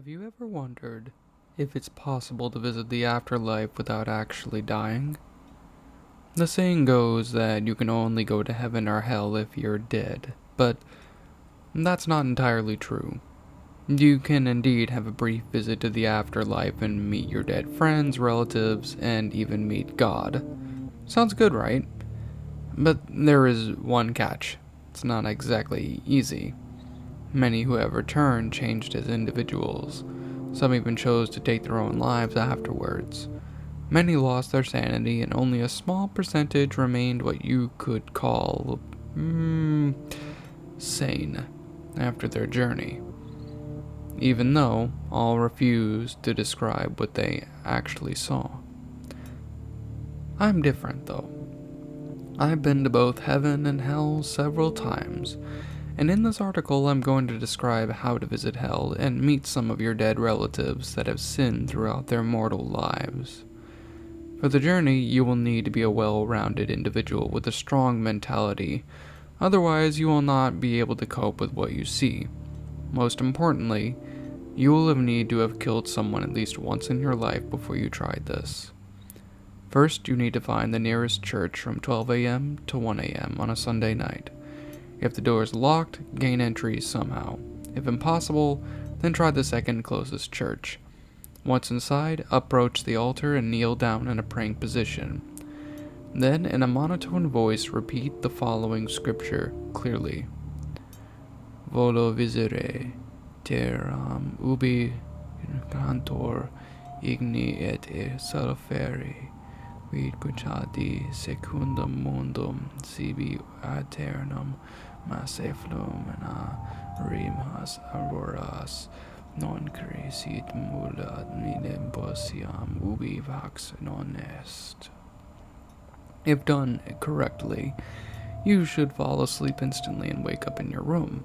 Have you ever wondered if it's possible to visit the afterlife without actually dying? The saying goes that you can only go to heaven or hell if you're dead, but that's not entirely true. You can indeed have a brief visit to the afterlife and meet your dead friends, relatives, and even meet God. Sounds good, right? But there is one catch. It's not exactly easy. Many who have returned changed as individuals. Some even chose to take their own lives afterwards. Many lost their sanity, and only a small percentage remained what you could call sane after their journey, even though all refused to describe what they actually saw. I'm different, though. I've been to both heaven and hell several times, and in this article I'm going to describe how to visit hell and meet some of your dead relatives that have sinned throughout their mortal lives. For the journey, you will need to be a well-rounded individual with a strong mentality, otherwise you will not be able to cope with what you see. Most importantly, you will need to have killed someone at least once in your life before you tried this. First, you need to find the nearest church from 12 a.m. to 1 a.m. on a Sunday night. If the door is locked, gain entry somehow. If impossible, then try the second closest church. Once inside, approach the altar and kneel down in a praying position. Then, in a monotone voice, repeat the following scripture clearly. Volo visere terram ubi cantor igni et salferi vid cuciati secundum mundum sibi aeternum masse flumina rimas auroras non crescit mulat midem possiam ubi vax non est. If done correctly, you should fall asleep instantly and wake up in your room.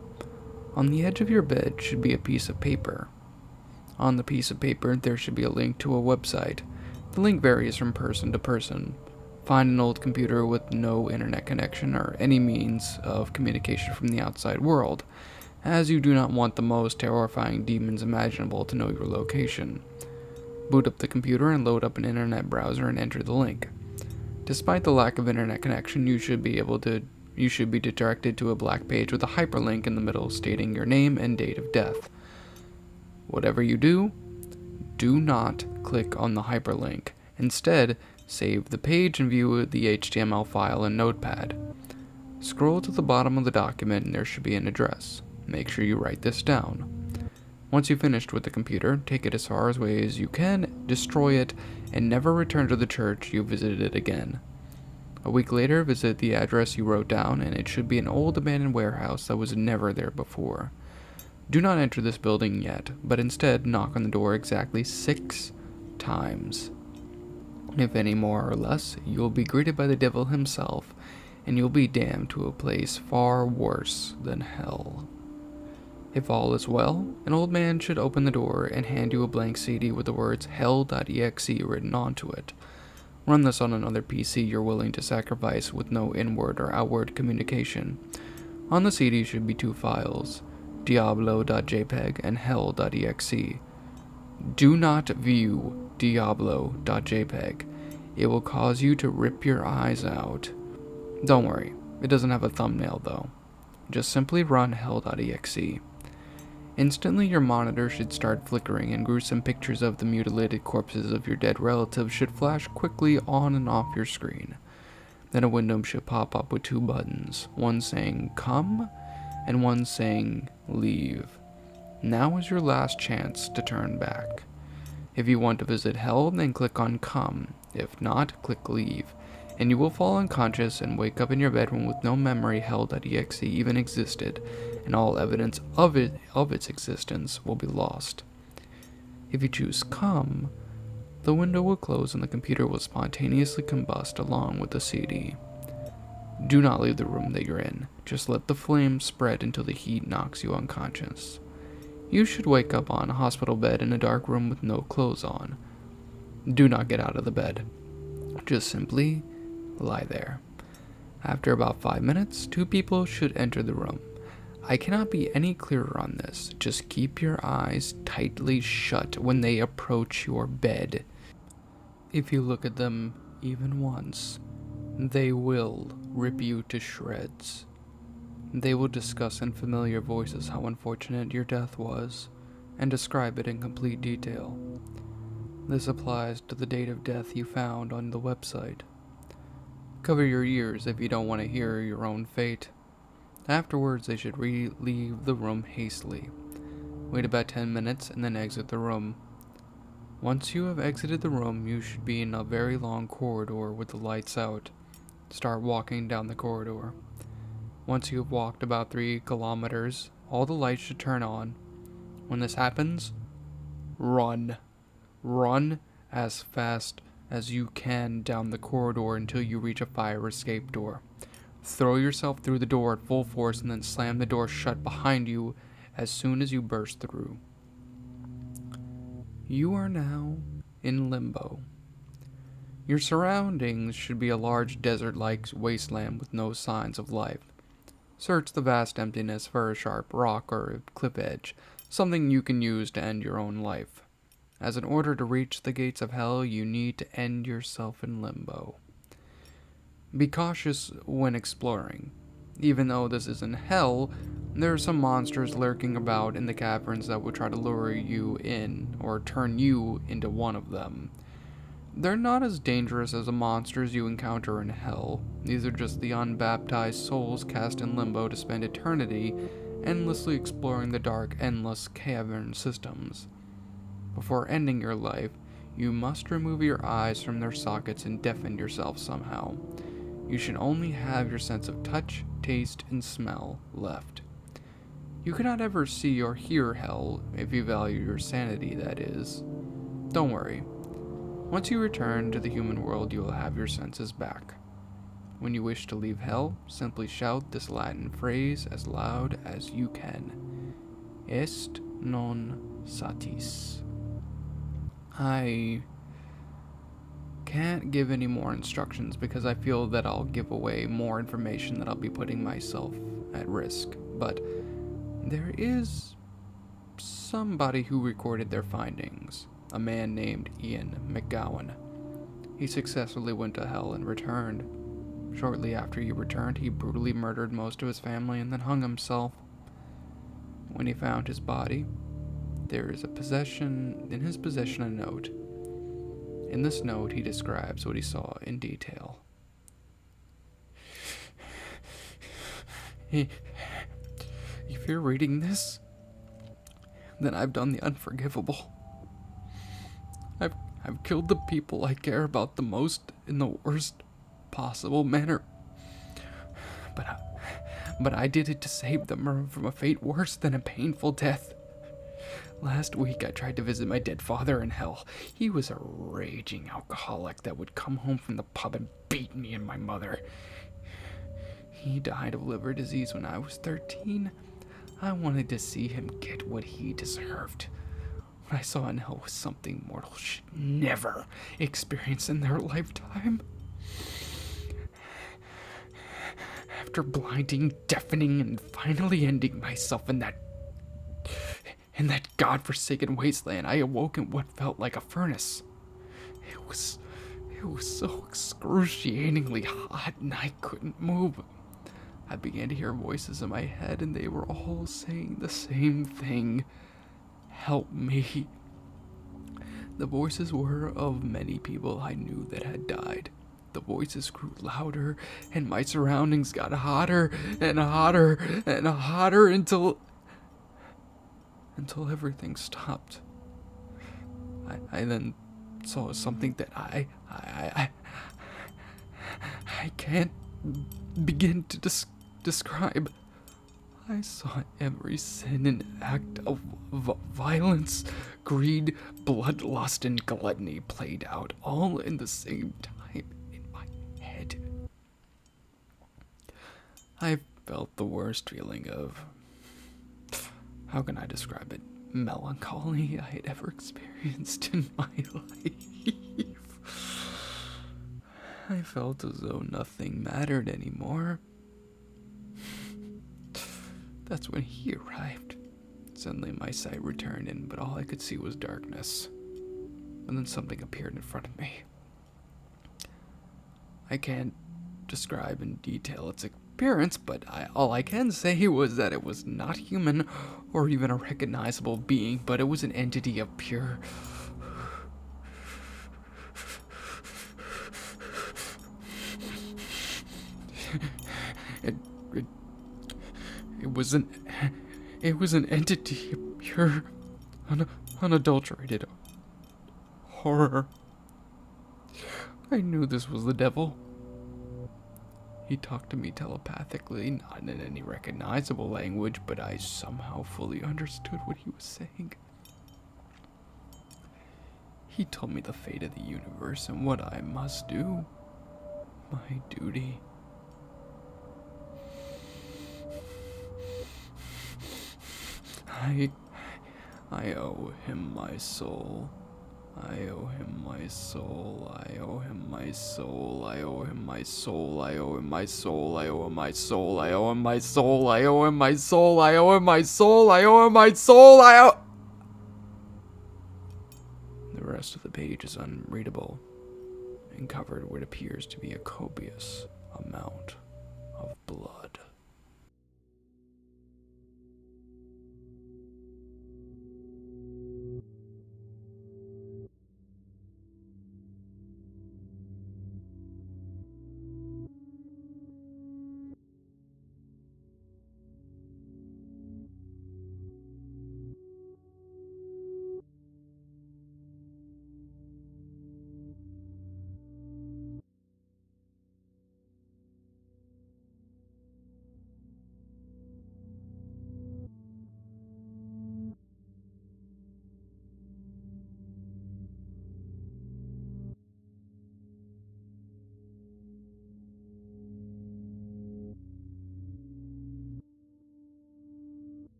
On the edge of your bed should be a piece of paper. On the piece of paper, there should be a link to a website. The link varies from person to person. Find an old computer with no internet connection or any means of communication from the outside world, as you do not want the most terrifying demons imaginable to know your location. Boot up the computer and load up an internet browser and enter the link. Despite the lack of internet connection, you should be directed to a black page with a hyperlink in the middle stating your name and date of death. Whatever you do not click on the hyperlink. Instead, save the page and view the HTML file in Notepad. Scroll to the bottom of the document and there should be an address. Make sure you write this down. Once you've finished with the computer, take it as far away as you can, destroy it, and never return to the church you visited again. A week later, visit the address you wrote down, and it should be an old abandoned warehouse that was never there before. Do not enter this building yet, but instead knock on the door exactly 6 times. If any more or less, you will be greeted by the devil himself, and you'll be damned to a place far worse than hell. If all is well, an old man should open the door and hand you a blank CD with the words Hell.exe written onto it. Run this on another PC you're willing to sacrifice with no inward or outward communication. On the CD should be 2 files, Diablo.jpg and Hell.exe. Do not view Diablo.jpg. It will cause you to rip your eyes out. Don't worry, it doesn't have a thumbnail though. Just simply run Hell.exe. Instantly, your monitor should start flickering, and gruesome pictures of the mutilated corpses of your dead relatives should flash quickly on and off your screen. Then a window should pop up with 2 buttons, one saying come and one saying leave. Now is your last chance to turn back. If you want to visit hell, then click on come. If not, click leave, and you will fall unconscious and wake up in your bedroom with no memory Hell.exe even existed, and all evidence of its existence will be lost. If you choose come, the window will close and the computer will spontaneously combust along with the CD. Do not leave the room that you're in. Just let the flames spread until the heat knocks you unconscious. You should wake up on a hospital bed in a dark room with no clothes on. Do not get out of the bed. Just simply lie there. After about 5 minutes, 2 people should enter the room. I cannot be any clearer on this. Just keep your eyes tightly shut when they approach your bed. If you look at them even once, they will rip you to shreds. They will discuss in familiar voices how unfortunate your death was, and describe it in complete detail. This applies to the date of death you found on the website. Cover your ears if you don't want to hear your own fate. Afterwards, they should leave the room hastily. Wait about 10 minutes and then exit the room. Once you have exited the room, you should be in a very long corridor with the lights out. Start walking down the corridor. Once you have walked about 3 kilometers, all the lights should turn on. When this happens, run. Run as fast as you can down the corridor until you reach a fire escape door. Throw yourself through the door at full force and then slam the door shut behind you as soon as you burst through. You are now in limbo. Your surroundings should be a large desert-like wasteland with no signs of life. Search the vast emptiness for a sharp rock or a cliff edge, something you can use to end your own life. As in order to reach the gates of hell, you need to end yourself in limbo. Be cautious when exploring. Even though this isn't hell, there are some monsters lurking about in the caverns that will try to lure you in, or turn you into one of them. They're not as dangerous as the monsters you encounter in hell. These are just the unbaptized souls cast in limbo to spend eternity endlessly exploring the dark, endless cavern systems. Before ending your life, you must remove your eyes from their sockets and deafen yourself somehow. You should only have your sense of touch, taste, and smell left. You cannot ever see or hear hell, if you value your sanity, that is. Don't worry. Once you return to the human world, you will have your senses back. When you wish to leave hell, simply shout this Latin phrase as loud as you can. Est non satis. I can't give any more instructions because I feel that I'll give away more information that I'll be putting myself at risk. But there is somebody who recorded their findings, a man named Ian McGowan. He successfully went to hell and returned. Shortly after he returned, he brutally murdered most of his family and then hung himself. When he found his body, there is in his possession a note. In this note, he describes what he saw in detail. If you're reading this, then I've done the unforgivable. I've killed the people I care about the most in the worst possible manner. But I did it to save them from a fate worse than a painful death. Last week, I tried to visit my dead father in hell. He was a raging alcoholic that would come home from the pub and beat me and my mother. He died of liver disease when I was 13. I wanted to see him get what he deserved. What I saw in hell was something mortals should never experience in their lifetime. After blinding, deafening, and finally ending myself in that godforsaken wasteland, I awoke in what felt like a furnace. It was so excruciatingly hot and I couldn't move. I began to hear voices in my head and they were all saying the same thing. Help me. The voices were of many people I knew that had died. The voices grew louder and my surroundings got hotter and hotter and hotter until everything stopped. I then saw something that I can't begin to describe. I saw every sin and act of violence, greed, bloodlust, and gluttony played out all in the same time in my head. I felt the worst feeling of, how can I describe it, melancholy I had ever experienced in my life. I felt as though nothing mattered anymore. That's when he arrived. Suddenly my sight returned, but all I could see was darkness. And then something appeared in front of me. I can't describe in detail its appearance, but all I can say was that it was not human or even a recognizable being, but it was an entity of pure... It, it, it was an entity of pure, unadulterated horror. I knew this was the devil. He talked to me telepathically, not in any recognizable language, but I somehow fully understood what he was saying. He told me the fate of the universe and what I must do. My duty. I owe him my soul. I owe him my soul. I owe him my soul. I owe him my soul. I owe him my soul. I owe him my soul. I owe him my soul. I owe him my soul. I owe him my soul. I owe him my soul. I owe. The rest of the page is unreadable and covered what appears to be a copious amount